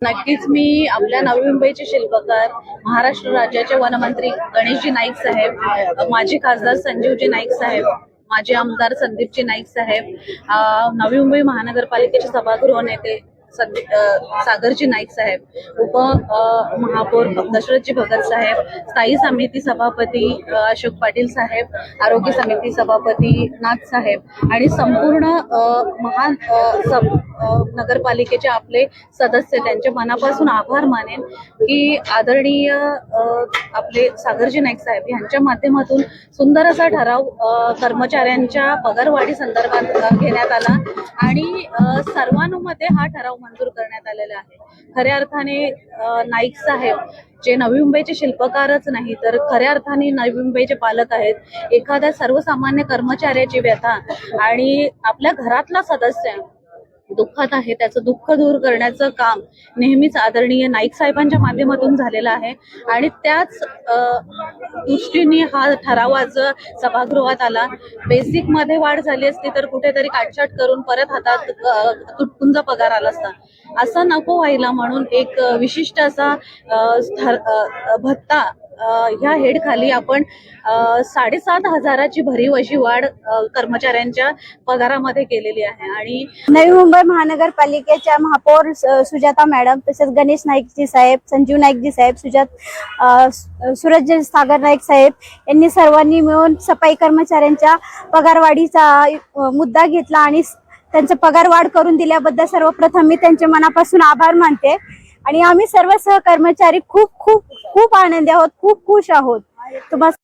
नक्कीच मी आपल्या नवी मुंबईचे शिल्पकार, महाराष्ट्र राज्याचे वनमंत्री गणेशजी नाईक साहेब, माजी खासदार संजीवजी नाईक साहेब, माजी आमदार संदीपजी नाईक साहेब, नवी मुंबई महानगरपालिकेचे सभागृह नेते सागरजी नाईक साहेब, महापौर दशरथजी भगत साहेब, स्थायी समिती सभापती अशोक पाटील साहेब, आरोग्य समिती सभापती नाथ साहेब आणि संपूर्ण नगरपालिकेचे आपले सदस्य, त्यांचे मनापासून आभार मानेन की आदरणीय आपले सागरजी नाईक साहेब यांच्या माध्यमातून सुंदर असा ठराव कर्मचाऱ्यांच्या पगारवाढी संदर्भात घेण्यात आला आणि सर्वानुमते हा ठराव मंजूर करण्यात आलेला आहे। खऱ्या अर्थाने नाईक साहेब जे नवी मुंबईचे शिल्पकारच नाही तर खऱ्या अर्थाने नवी मुंबईचे पालक आहेत। एखाद्या सर्वसामान्य कर्मचाऱ्याची व्यथा आणि आपल्या घरातला सदस्य दुःखात आहे त्याचं दुःख दूर करण्याचं काम नेहमीच आदरणीय नाईक साहेबांच्या माध्यमातून झालेलं आहे आणि त्याच दृष्टीने हा ठराव आज सभागृहात आला। बेसिक मध्ये वाढ झाली असती तर कुठेतरी काटछाट करून परत हातात तुटपुंज पगार आला असता, असं नको व्हायला म्हणून एक विशिष्ट असा भत्ता ह्या हेड खाली आपण 7,500ची भरीव अशी वाढ कर्मचाऱ्यांच्या पगारामध्ये केलेली आहे। आणि नवी मुंबई महानगरपालिकेच्या महापौर सुजाता मॅडम, तसेच गणेश नाईकजी साहेब, संजीव नाईकजी साहेब, सूरज सागर नाईक साहेब यांनी सर्वांनी मिळून सफाई कर्मचाऱ्यांच्या पगारवाढीचा मुद्दा घेतला आणि त्यांचा पगार वाढ करून दिल्याबद्दल सर्वप्रथम मी त्यांचे मनापासून आभार मानते आणि आम्ही सर्व सहकर्मचारी खूप खूप खूप आनंदी आहोत, खूप खुश आहोत। तुम्हाला